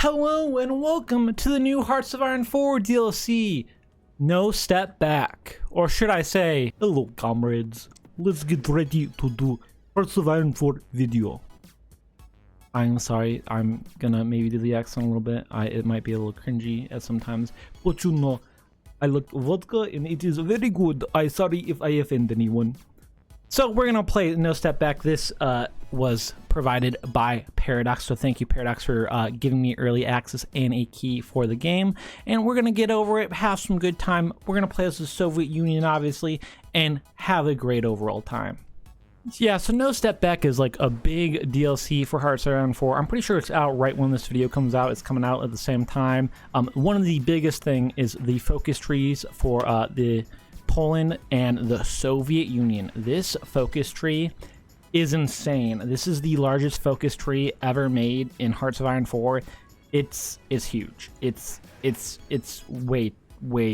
Hello and welcome to the new Hearts of Iron 4 DLC, No Step Back. Or should I say, hello comrades, let's get ready to do Hearts of Iron 4 video. I'm sorry, I'm gonna maybe do the accent a little bit. It might be a little cringy at sometimes, but you know, I like vodka and it is very good. I'm sorry if I offend anyone. So we're gonna play No Step Back. This was provided by Paradox, so thank you Paradox for giving me early access and a key for the game. And we're gonna get over it, have some good time. We're gonna play as the Soviet Union, obviously, and have a great overall time. Yeah, so No Step Back is like a big DLC for Hearts of Iron 4. I'm pretty sure it's out right when this video comes out. It's coming out at the same time. One of the biggest thing is the focus trees for the Poland and the Soviet Union. This focus tree is insane. This is the largest focus tree ever made in Hearts of Iron 4. It's huge. It's way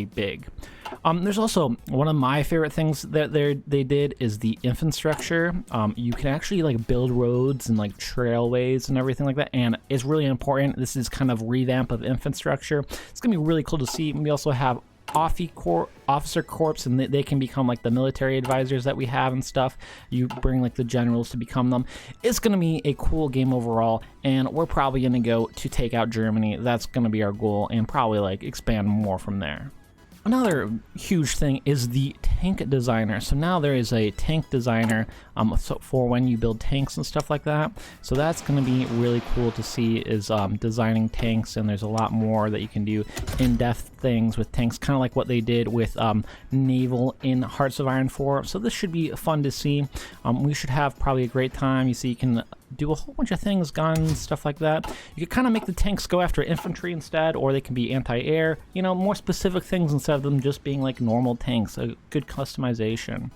big. There's also one of my favorite things that they did is the infrastructure. You can actually like build roads and like trailways and everything like that, and it's really important. This is kind of revamp of infrastructure. It's gonna be really cool to see. We also have officer corps, and they can become like the military advisors that we have and stuff. You bring like the generals to become them. It's gonna be a cool game overall, and we're probably gonna go to take out Germany. That's gonna be our goal, and probably like expand more from there. Another huge thing is the tank designer. So now there is a tank designer for when you build tanks and stuff like that. So that's going to be really cool to see, is designing tanks, and there's a lot more that you can do in-depth things with tanks, kind of like what they did with naval in Hearts of Iron 4. So this should be fun to see. We should have probably a great time. You see, you can do a whole bunch of things, guns, stuff like that. You could kind of make the tanks go after infantry instead, or they can be anti-air, you know, more specific things instead of them just being like normal tanks. A good customization.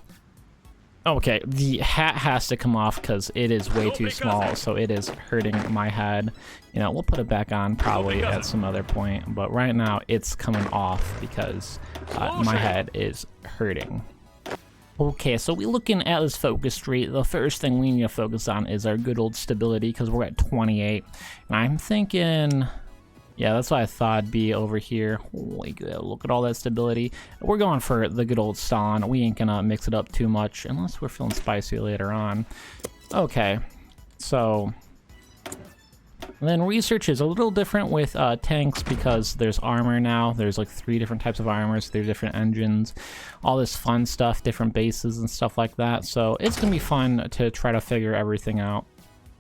Okay, the hat has to come off because it is way too small, so it is hurting my head. You know, we'll put it back on probably at some other point, but right now it's coming off because my head is hurting. Okay, so we're looking at this focus tree. The first thing we need to focus on is our good old stability, because we're at 28. And I'm thinking, yeah, that's what I thought it'd be over here. Holy good, look at all that stability. We're going for the good old Stalin. We ain't gonna mix it up too much, unless we're feeling spicy later on. Okay, so then research is a little different with tanks, because there's armor now. There's like 3 different types of armors, 3 different engines, all this fun stuff, different bases and stuff like that. So it's gonna be fun to try to figure everything out.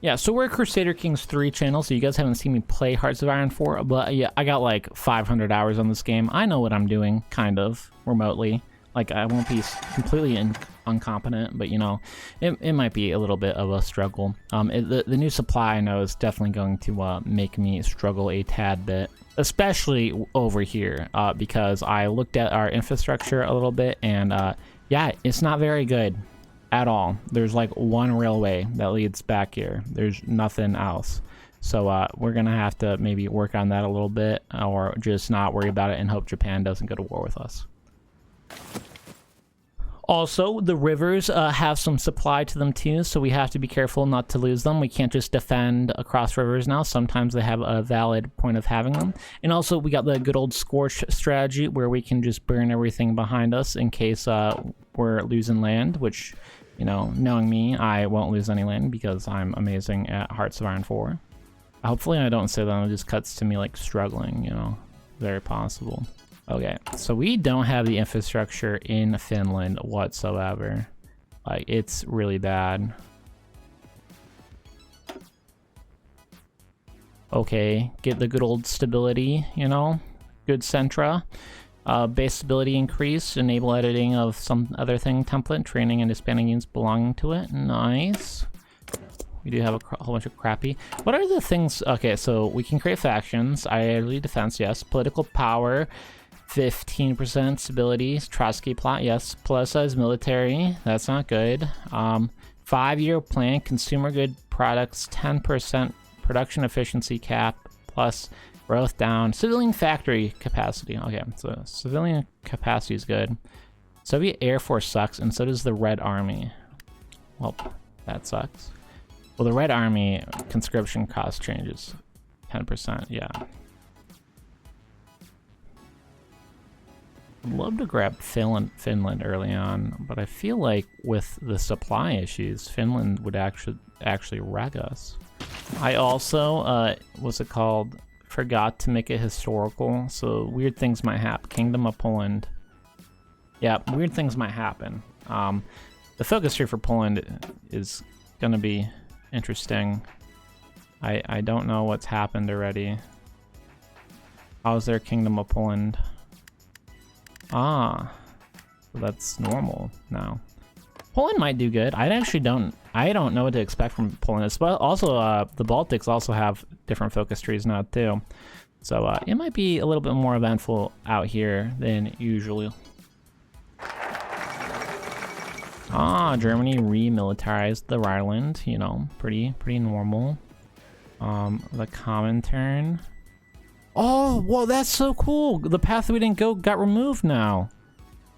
Yeah, so we're Crusader Kings 3 channel, so you guys haven't seen me play Hearts of Iron 4, but yeah, I got like 500 hours on this game. I know what I'm doing, kind of, remotely. Like, I won't be completely incompetent, but you know, it might be a little bit of a struggle. The new supply, I know, is definitely going to make me struggle a tad bit, especially over here, because I looked at our infrastructure a little bit, and yeah, it's not very good at all. There's like 1 railway that leads back here. There's nothing else. So we're gonna have to maybe work on that a little bit, or just not worry about it and hope Japan doesn't go to war with us. Also, the rivers have some supply to them too, so we have to be careful not to lose them. We can't just defend across rivers now. Sometimes they have a valid point of having them. And also, we got the good old Scorch strategy, where we can just burn everything behind us in case we're losing land, which, you know, knowing me, I won't lose any land because I'm amazing at Hearts of Iron 4. Hopefully I don't say that, it just cuts to me like struggling, you know, very possible. Okay, so we don't have the infrastructure in Finland whatsoever. Like, it's really bad. Okay, get the good old stability, you know? Good Centra. Base stability increase, enable editing of some other thing template, training and disbanding units belonging to it. Nice. We do have a whole bunch of crappy. What are the things? Okay, so we can create factions. Ideally defense, yes. Political power. 15% stability. Trotsky plot, yes. Politicized military, that's not good. 5-year plan, consumer good products, 10% production efficiency cap, plus growth down. Civilian factory capacity. Okay, so civilian capacity is good. Soviet Air Force sucks, and so does the Red Army. Well, that sucks. Well, the Red Army conscription cost changes 10%, yeah. I'd love to grab Finland early on, but I feel like with the supply issues, Finland would actually wreck us. I also, what's it called? Forgot to make it historical, so weird things might happen. Kingdom of Poland. Yeah, weird things might happen. The focus tree for Poland is gonna be interesting. I don't know what's happened already. How's their Kingdom of Poland? Ah, so that's normal now. Poland might do good. I don't know what to expect from Poland. But also, the Baltics also have different focus trees now too. So it might be a little bit more eventful out here than usual. Ah, Germany remilitarized the Rhineland. You know, pretty normal. The Comintern. Oh, well, that's so cool. The path we didn't go got removed now.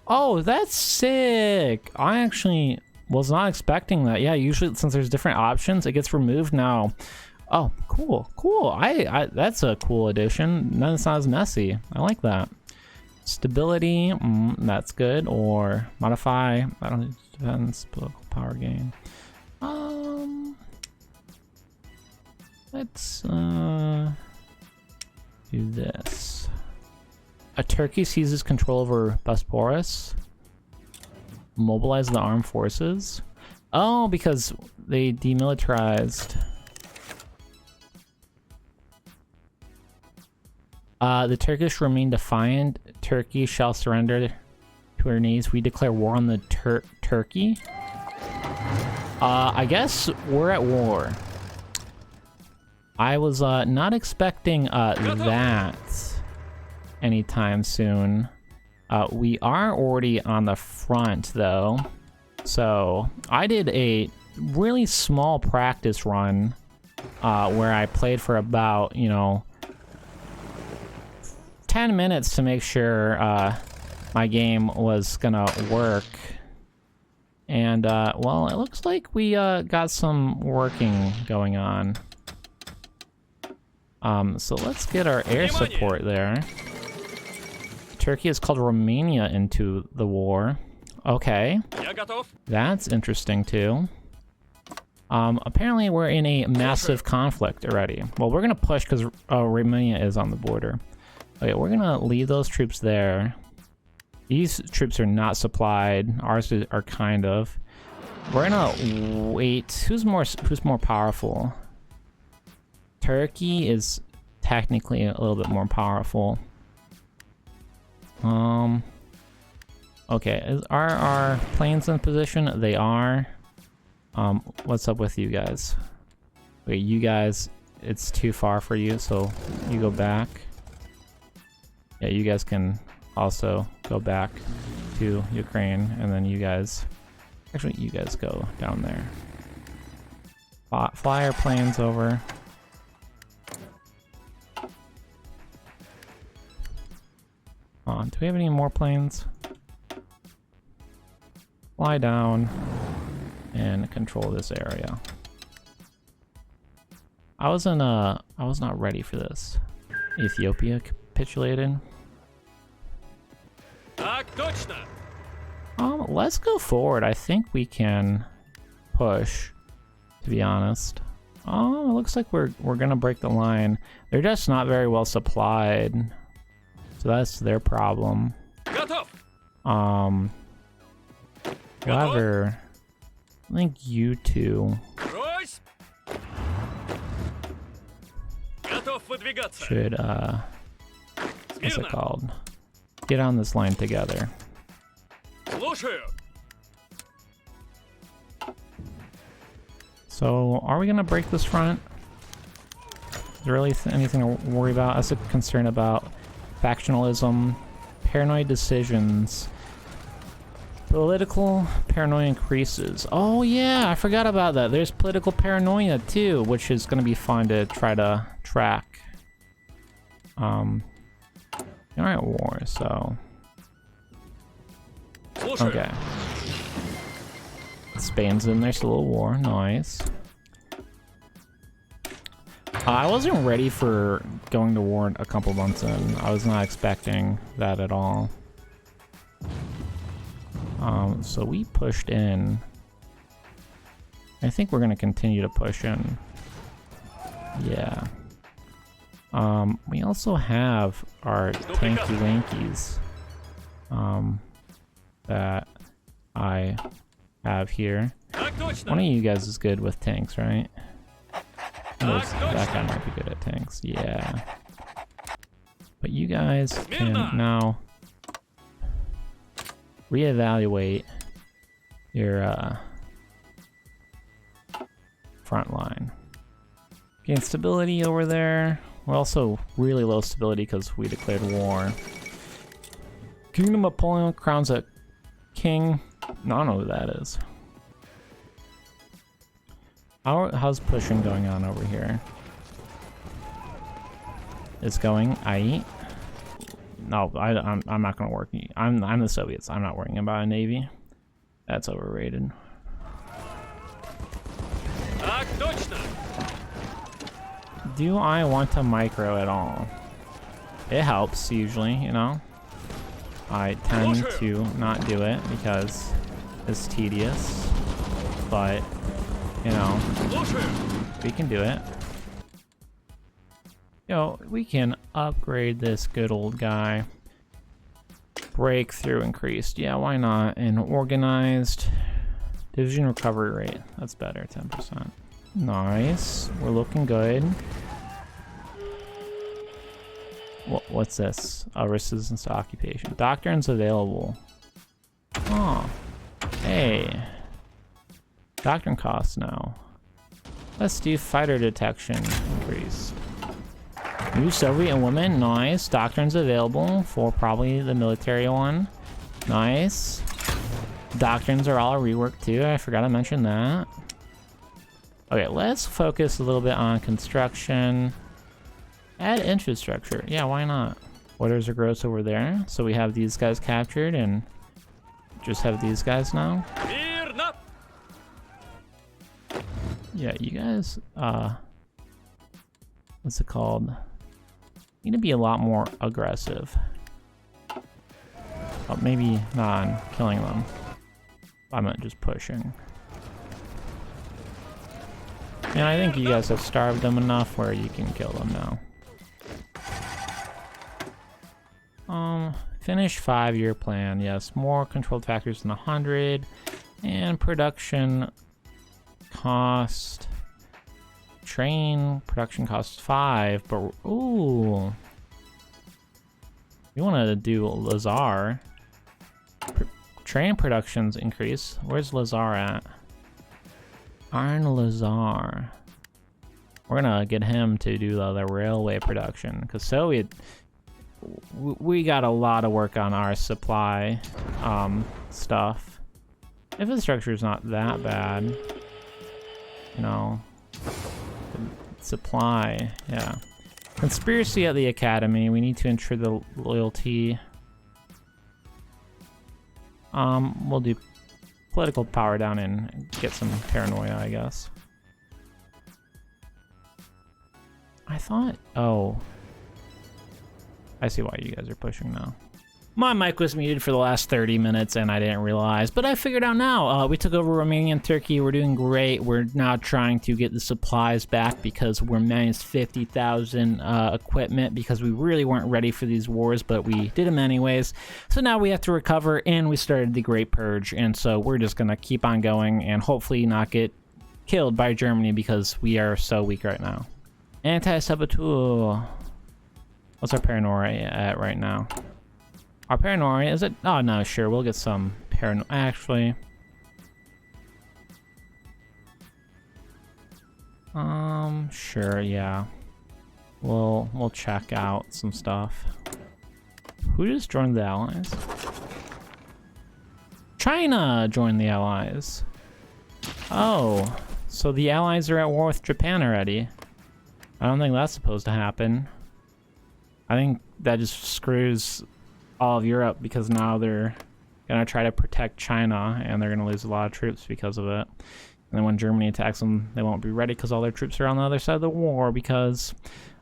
Oh, that's sick. I actually was not expecting that. Yeah, usually since there's different options, it gets removed now. Oh, cool. That's a cool addition. None it's not as messy. I like that. Stability, that's good. Or modify, I don't know, depends, political power gain. Let's do this. A Turkey seizes control over Bosporus. Mobilize the armed forces. Oh, because they demilitarized. The Turkish remain defiant. Turkey shall surrender to her knees. We declare war on the Turkey. I guess we're at war. I was not expecting that anytime soon. We are already on the front though. So I did a really small practice run where I played for about, 10 minutes to make sure my game was gonna work. And well, it looks like we got some working going on. So let's get our air support there. Turkey has called Romania into the war. Okay. That's interesting too. Apparently we're in a massive conflict already. Well, we're gonna push because Romania is on the border. Okay, we're gonna leave those troops there. These troops are not supplied. Ours are kind of. We're gonna wait. Who's more powerful? Turkey is technically a little bit more powerful. Okay, are our planes in position? They are. What's up with you guys? Wait, you guys, it's too far for you, so you go back. Yeah, you guys can also go back to Ukraine, and then you guys, actually, you guys go down there. Fly our planes over. Do we have any more planes? Fly down and control this area. I was not ready for this. Ethiopia capitulated. Let's go forward. I think we can push, to be honest. Oh, it looks like we're gonna break the line. They're just not very well supplied. So that's their problem. However, I think you two should, what's it called? Get on this line together. So, are we gonna break this front? Is there really anything to worry about? That's a concern about factionalism, paranoid decisions. Political paranoia increases. Oh yeah, I forgot about that. There's political paranoia too, which is gonna be fun to try to track. Alright, war, so. Okay. Spain's in their civil war, nice. I wasn't ready for going to war a couple months in. I was not expecting that at all. So we pushed in. I think we're gonna continue to push in. Yeah. We also have our tanky wankies that I have here. One of you guys is good with tanks, right? That guy might be good at tanks, yeah. But you guys can now reevaluate your front line. Gain stability over there. We're also really low stability because we declared war. Kingdom of Poland crowns a king. No, I don't know who that is. How's pushing going on over here? It's going. No, I'm not gonna work. I'm the Soviets. I'm not worrying about a navy. That's overrated. Do I want to micro at all? It helps usually, you know. I tend to not do it because it's tedious, but you know, we can do it. Yo, we can upgrade this good old guy. Breakthrough increased. Yeah, why not? And organized. Division recovery rate. That's better, 10%. Nice. We're looking good. What's this? Resistance to occupation. Doctrines available. Oh. Hey. Doctrine costs now. Let's do fighter detection increased. New Soviet woman, nice. Doctrines available for probably the military one. Nice. Doctrines are all reworked too. I forgot to mention that. Okay, let's focus a little bit on construction. Add infrastructure. Yeah, why not? Orders are gross over there. So we have these guys captured and just have these guys now. Yeah, you guys, what's it called? Need to be a lot more aggressive. Oh, maybe not on killing them. I meant just pushing. And I think you guys have starved them enough where you can kill them now. Finish 5-year plan. Yes, more controlled factors than 100. And production cost. Train production costs 5, but ooh. You want to do Lazar. Train productions increase. Where's Lazar at? Iron Lazar. We're gonna get him to do the railway production because we got a lot of work on our supply stuff. Infrastructure is not that bad, you know. Supply, yeah. Conspiracy at the academy. We need to ensure the loyalty. We'll do political power down and get some paranoia, I guess. I thought, oh, I see why you guys are pushing now. My mic was muted for the last 30 minutes and I didn't realize, but I figured out now. We took over Romania and Turkey. We're doing great. We're now trying to get the supplies back because we're minus 50,000 equipment because we really weren't ready for these wars, but we did them anyways. So now we have to recover and we started the Great Purge. And so we're just going to keep on going and hopefully not get killed by Germany because we are so weak right now. Anti-saboteur. What's our paranoia at right now? Our paranoia, is it? Oh, no, sure. We'll get some paranoia. Actually. Sure, yeah. We'll check out some stuff. Who just joined the Allies? China joined the Allies. Oh, so the Allies are at war with Japan already. I don't think that's supposed to happen. I think that just screws all of Europe because now they're gonna try to protect China and they're gonna lose a lot of troops because of it. And then when Germany attacks them, they won't be ready because all their troops are on the other side of the war because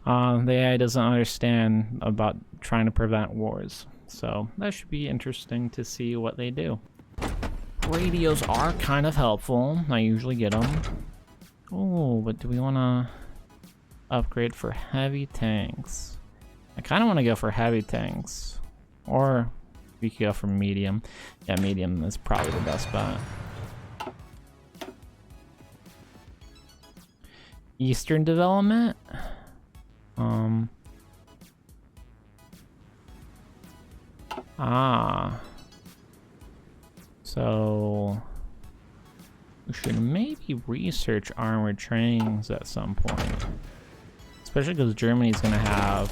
the AI doesn't understand about trying to prevent wars. So that should be interesting to see what they do. Radios are kind of helpful. I usually get them. Oh, but do we want to upgrade for heavy tanks? I kind of want to go for heavy tanks. Or we could go for medium. Yeah, medium is probably the best bet. Eastern development? So we should maybe research armored trains at some point. Especially because Germany's gonna have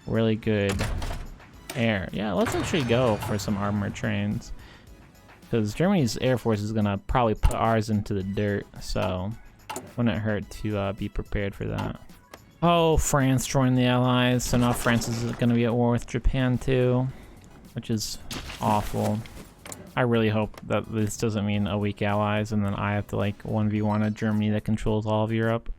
really good air. Yeah, let's actually go for some armored trains. Because Germany's air force is gonna probably put ours into the dirt, so wouldn't hurt to be prepared for that. Oh, France joined the Allies, so now France is gonna be at war with Japan too, which is awful. I really hope that this doesn't mean a weak allies and then I have to like 1v1 a Germany that controls all of Europe.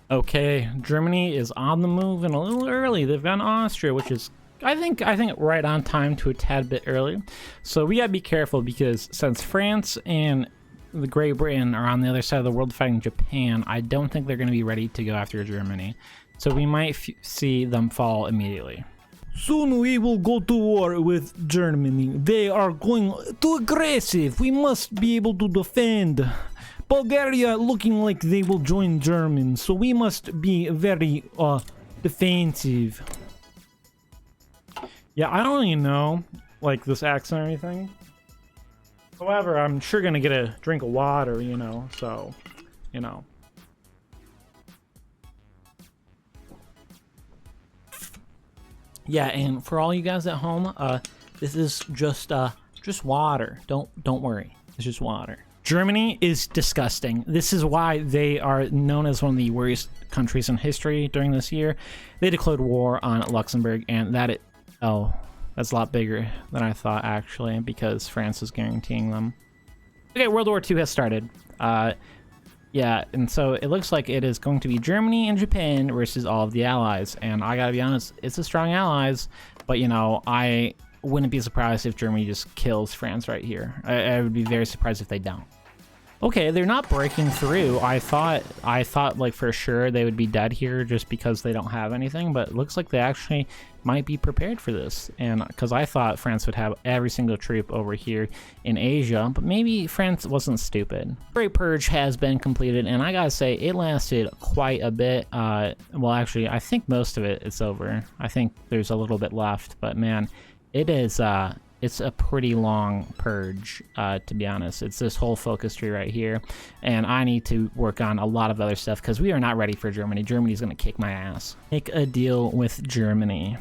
Okay, Germany is on the move and a little early. They've gone Austria, which is I think right on time to a tad bit early. So we gotta be careful because since France and the Great Britain are on the other side of the world fighting Japan, I don't think they're gonna be ready to go after Germany. So we might see them fall immediately. Soon we will go to war with Germany. They are going too aggressive. We must be able to defend. Bulgaria looking like they will join Germans, so we must be very defensive. Yeah, I don't even know like this accent or anything. However, I'm sure gonna get a drink of water, you know, so you know. Yeah, and for all you guys at home, this is just water. Don't worry. It's just water. Germany is disgusting. This is why they are known as one of the worst countries in history during this year. They declared war on Luxembourg, and that's a lot bigger than I thought actually, because France is guaranteeing them. Okay, World War II has started. Yeah, and so it looks like it is going to be Germany and Japan versus all of the allies. And I gotta be honest, it's a strong allies, but you know, I wouldn't be surprised if Germany just kills France right here. I would be very surprised if they don't. Okay, they're not breaking through. I thought like for sure they would be dead here just because they don't have anything, but it looks like they actually might be prepared for this. And because I thought France would have every single troop over here in Asia, but maybe France wasn't stupid. Great Purge has been completed, and I gotta say it lasted quite a bit. Well, actually, I think most of it is over. I think there's a little bit left, but man, it is it's a pretty long purge, to be honest. It's this whole focus tree right here, and I need to work on a lot of other stuff because we are not ready for Germany. Germany's gonna kick my ass. Make a deal with Germany.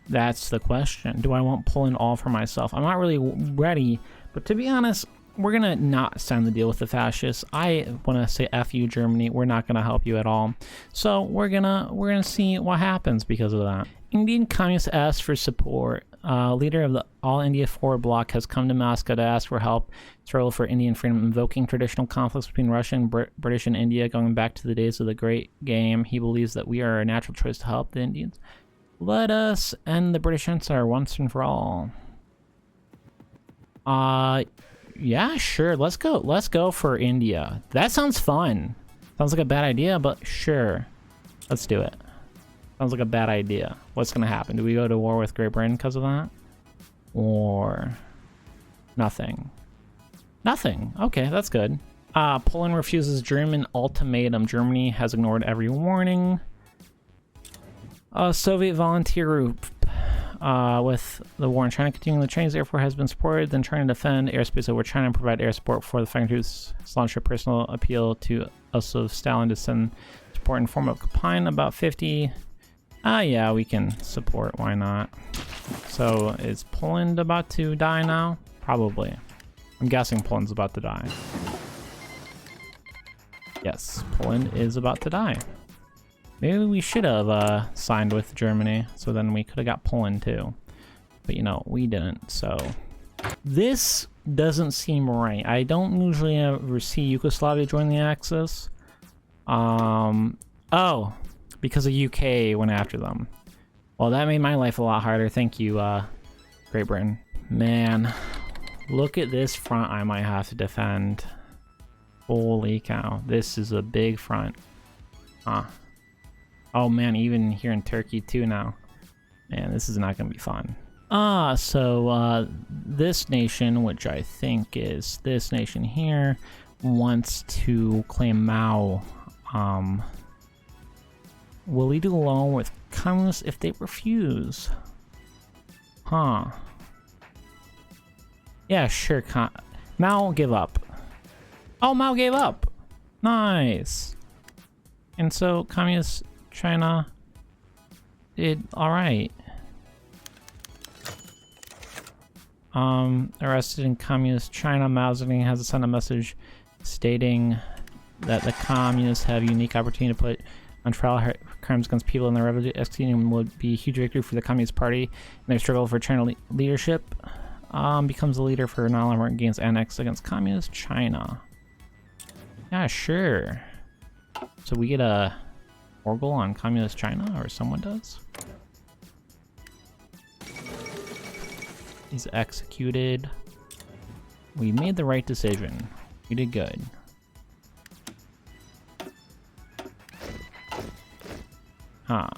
That's the question. Do I want Poland all for myself? I'm not really ready, but to be honest, we're gonna not sign the deal with the fascists. I want to say F you, Germany. We're not gonna help you at all. So we're gonna see what happens because of that. Indian Communists asked for support. Leader of the All India Forward Bloc has come to Moscow to ask for help. Struggle for Indian freedom, invoking traditional conflicts between Russia and British and India going back to the days of the Great Game. He believes that we are a natural choice to help the Indians. Let us end the British Empire once and for all. Yeah, sure. Let's go for India. That sounds fun. Sounds like a bad idea, but sure. Let's do it. Sounds like a bad idea. What's gonna happen? Do we go to war with Great Britain because of that? Or nothing? Nothing. Okay, that's good. Poland refuses German ultimatum. Germany has ignored every warning. Soviet volunteer group with the war in China continuing. The Chinese Air Force has been supported, then trying to defend airspace over China and provide air support for the fighting troops. Launched a personal appeal to us of Stalin to send support in form of Kapine, about 50. Yeah, we can support. Why not? So, is Poland about to die now? Probably. I'm guessing Poland's about to die. Yes, Poland is about to die. Maybe we should have signed with Germany, so then we could have got Poland too. But you know, we didn't, so This doesn't seem right. I don't usually ever see Yugoslavia join the Axis. Oh, because the UK went after them. Well, that made my life a lot harder. Thank you, Great Britain. Man, look at this front I might have to defend. Holy cow, this is a big front. Huh. Oh man, even here in Turkey too now. Man, this is not gonna be fun. So this nation, which I think is this nation here, wants to claim Mao. Will we do a loan with communists if they refuse? Huh. Yeah, sure. Mao will give up. Oh, Mao gave up. Nice. And so communist China did all right. Arrested in communist China, Mao Zedong has sent a message stating that the communists have a unique opportunity to put on trial crimes against people in the revolution executing would be a huge victory for the Communist Party in their struggle for China leadership. Becomes the leader for non-alignment against annex against communist China. Yeah, sure. So we get a Orgel on communist China, or someone does. He's executed. We made the right decision. We did good. Huh.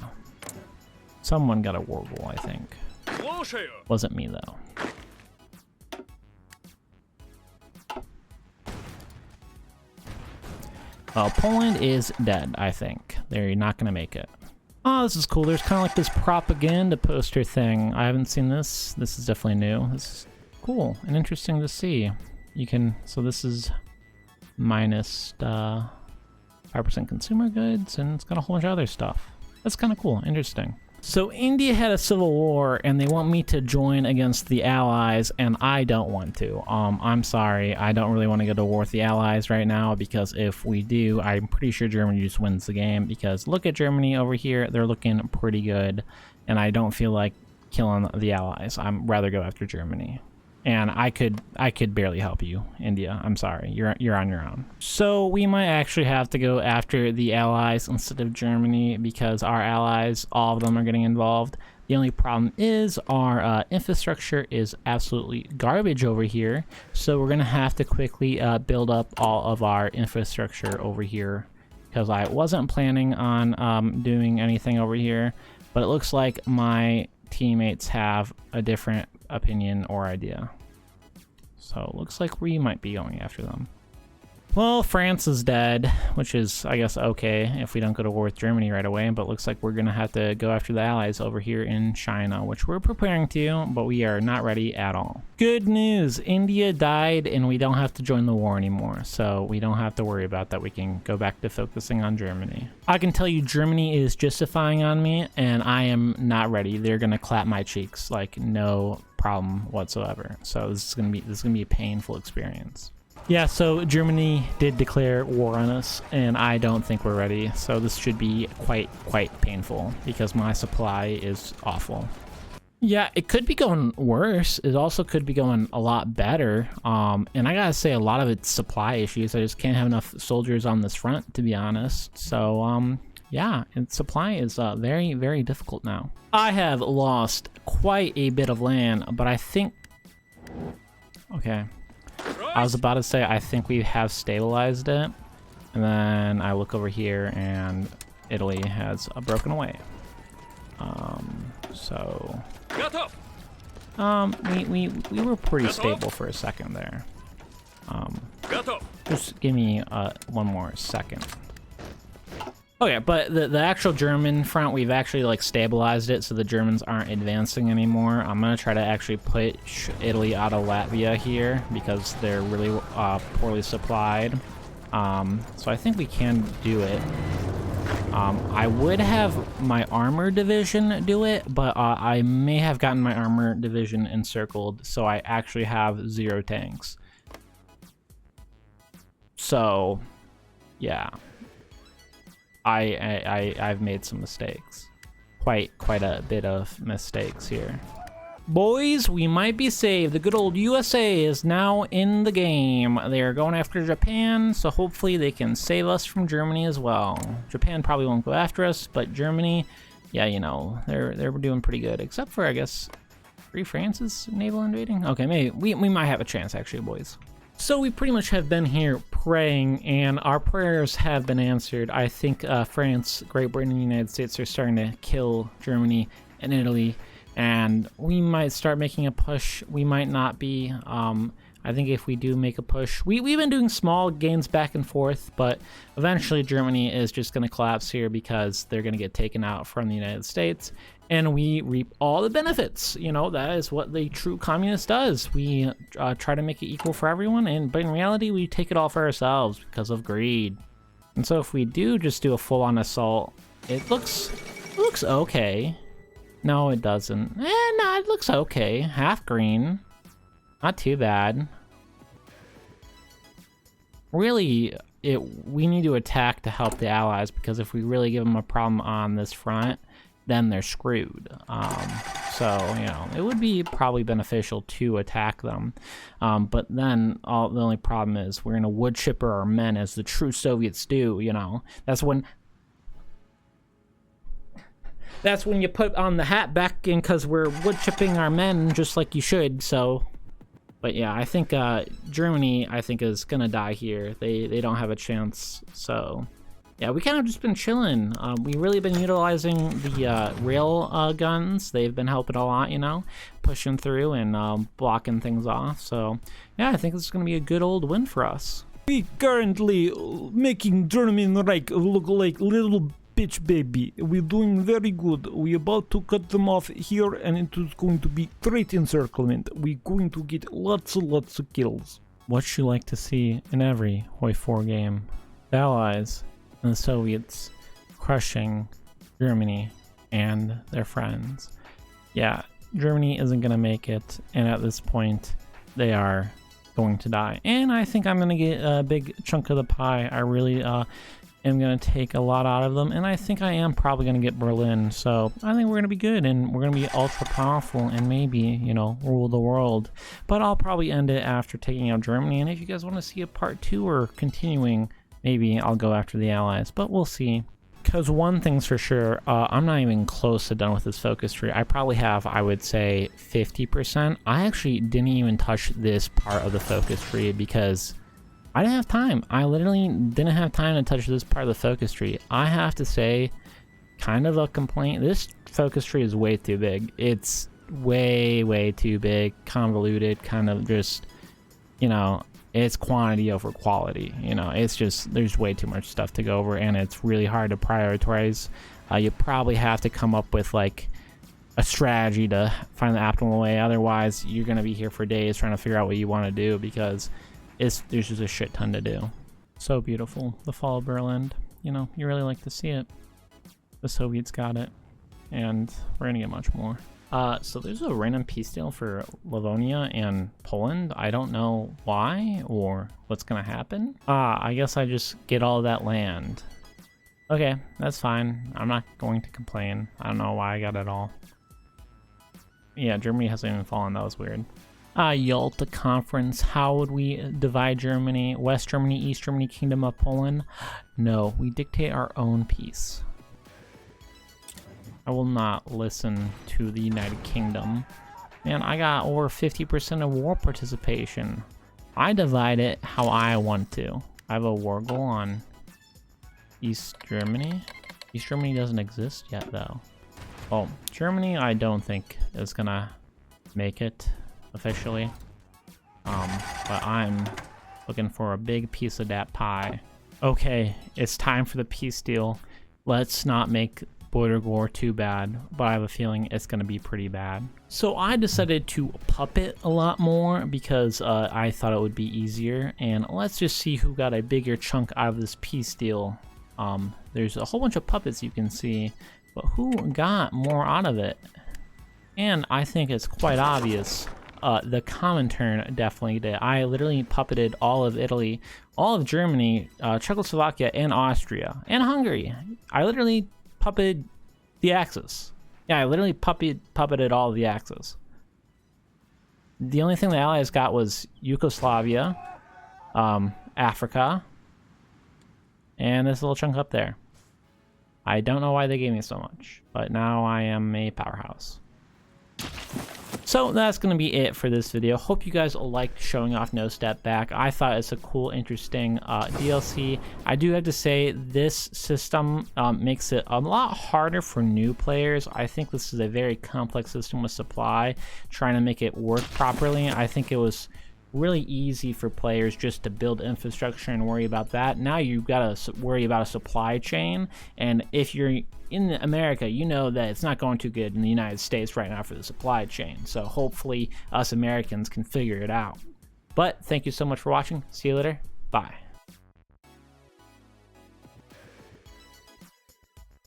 Someone got a Warble, I think. Wasn't me, though. Well, Poland is dead, I think. They're not gonna make it. Oh, this is cool. There's kind of like this propaganda poster thing. I haven't seen this. This is definitely new. This is cool and interesting to see. You can, so this is minus 5% consumer goods, and it's got a whole bunch of other stuff. That's kind of cool, interesting. So India had a civil war, and they want me to join against the Allies, and I don't want to. I'm sorry, I don't really want to go to war with the Allies right now, because if we do, I'm pretty sure Germany just wins the game, because look at Germany over here, they're looking pretty good, and I don't feel like killing the Allies. I'd rather go after Germany. And I could barely help you, India. I'm sorry, you're on your own. So we might actually have to go after the Allies instead of Germany, because our allies, all of them are getting involved. The only problem is our infrastructure is absolutely garbage over here. So we're gonna have to quickly build up all of our infrastructure over here, because I wasn't planning on doing anything over here, but it looks like my teammates have a different opinion or idea. So it looks like we might be going after them. Well, France is dead, which is, I guess, okay if we don't go to war with Germany right away, but it looks like we're gonna have to go after the Allies over here in China, which we're preparing to, but we are not ready at all. Good news, India died and we don't have to join the war anymore, so we don't have to worry about that. We can go back to focusing on Germany. I can tell you Germany is justifying on me, and I am not ready. They're gonna clap my cheeks, like no problem whatsoever. So this is gonna be a painful experience. Yeah, so Germany did declare war on us, and I don't think we're ready. So this should be quite painful, because my supply is awful. Yeah, it could be going worse. It also could be going a lot better. And I gotta say, a lot of it's supply issues. I just can't have enough soldiers on this front, to be honest. So, yeah, and supply is very difficult now. I have lost quite a bit of land, but I think... Okay. I was about to say, I think we have stabilized it, and then I look over here and Italy has broken away. We were pretty stable for a second there. Just give me one more second. Okay, but the actual German front, we've actually like stabilized it so the Germans aren't advancing anymore. I'm gonna try to actually push Italy out of Latvia here because they're really poorly supplied. So I think we can do it. I would have my armor division do it, but I may have gotten my armor division encircled, so I actually have 0 tanks. So, yeah. I've made some mistakes. Quite a bit of mistakes here. Boys, we might be saved. The good old USA is now in the game. They are going after Japan, so hopefully they can save us from Germany as well. Japan probably won't go after us, but Germany, yeah, you know, they're doing pretty good. Except for, I guess, Free France's naval invading? Okay, maybe we might have a chance, actually, boys. So we pretty much have been here praying, and our prayers have been answered. I think France, Great Britain, and the United States are starting to kill Germany and Italy. And we might start making a push. We might not be. I think if we do make a push, we've been doing small gains back and forth, but eventually Germany is just going to collapse here because they're going to get taken out from the United States, and we reap all the benefits. You know, that is what the true communist does. We try to make it equal for everyone, but in reality, we take it all for ourselves because of greed. And so if we do just do a full-on assault, it looks okay. No, it doesn't. No, it looks okay. Half green. Not too bad. Really, we need to attack to help the Allies, because if we really give them a problem on this front, then they're screwed. So, you know, it would be probably beneficial to attack them. But then the only problem is we're going to wood chipper our men as the true Soviets do, you know. That's when you put on the hat back in, because we're wood chipping our men just like you should. So, but yeah, I think Germany, I think, is gonna die here. They don't have a chance. So yeah, we kind of just been chilling. We really been utilizing the rail guns. They've been helping a lot, you know, pushing through and blocking things off. So yeah, I think this is gonna be a good old win for us. We currently making German Reich look like little bitch baby. We're doing very good. We're about to cut them off here, and it is going to be great encirclement. We're going to get lots of kills. What you like to see in every Hoi4 game: the Allies and the Soviets crushing Germany and their friends. Yeah, Germany isn't gonna make it, and at this point, they are going to die. And I think I'm gonna get a big chunk of the pie. I really am going to take a lot out of them, and I think I am probably going to get Berlin. So I think we're going to be good, and we're going to be ultra powerful, and maybe, you know, rule the world. But I'll probably end it after taking out Germany, and if you guys want to see a part 2 or continuing, maybe I'll go after the Allies, but we'll see. Because one thing's for sure, I'm not even close to done with this focus tree. I probably have, I would say, 50%. I actually didn't even touch this part of the focus tree because I didn't have time. I literally didn't have time to touch this part of the focus tree. I have to say, kind of a complaint. This focus tree is way too big. It's way too big, convoluted, kind of just, you know, it's quantity over quality. You know, it's just, there's way too much stuff to go over, and it's really hard to prioritize. You probably have to come up with like a strategy to find the optimal way. Otherwise, you're going to be here for days trying to figure out what you want to do, because there's just a shit ton to do. So beautiful, the fall of Berlin. You know, you really like to see it. The Soviets got it, and we're gonna get much more. So there's a random peace deal for Livonia and Poland. I don't know why or what's gonna happen. I guess I just get all that land. Okay, that's fine. I'm not going to complain. I don't know why I got it all. Yeah, Germany hasn't even fallen. That was weird. Yalta Conference. How would we divide Germany? West Germany, East Germany, Kingdom of Poland? No, we dictate our own peace. I will not listen to the United Kingdom. Man, I got over 50% of war participation. I divide it how I want to. I have a war goal on East Germany. East Germany doesn't exist yet, though. Oh, Germany, I don't think is gonna make it officially, but I'm looking for a big piece of that pie. Okay, it's time for the peace deal. Let's not make border war too bad, but I have a feeling it's gonna be pretty bad. So I decided to puppet a lot more because I thought it would be easier, and let's just see who got a bigger chunk out of this peace deal. There's a whole bunch of puppets you can see, but who got more out of it? And I think it's quite obvious. The Comintern definitely did. I literally puppeted all of Italy, all of Germany, Czechoslovakia, and Austria, and Hungary. I literally puppeted the Axis. Yeah, I literally puppeted all of the Axis. The only thing the Allies got was Yugoslavia, Africa, and this little chunk up there. I don't know why they gave me so much, but now I am a powerhouse. So that's going to be it for this video. Hope you guys liked showing off No Step Back. I thought it's a cool, interesting DLC. I do have to say this system makes it a lot harder for new players. I think this is a very complex system with supply. Trying to make it work properly, I think it was really easy for players just to build infrastructure and worry about that. Now you've got to worry about a supply chain, and if you're in America, you know that it's not going too good in the United States right now for the supply chain. So hopefully us Americans can figure it out. But thank you so much for watching. See you later. Bye.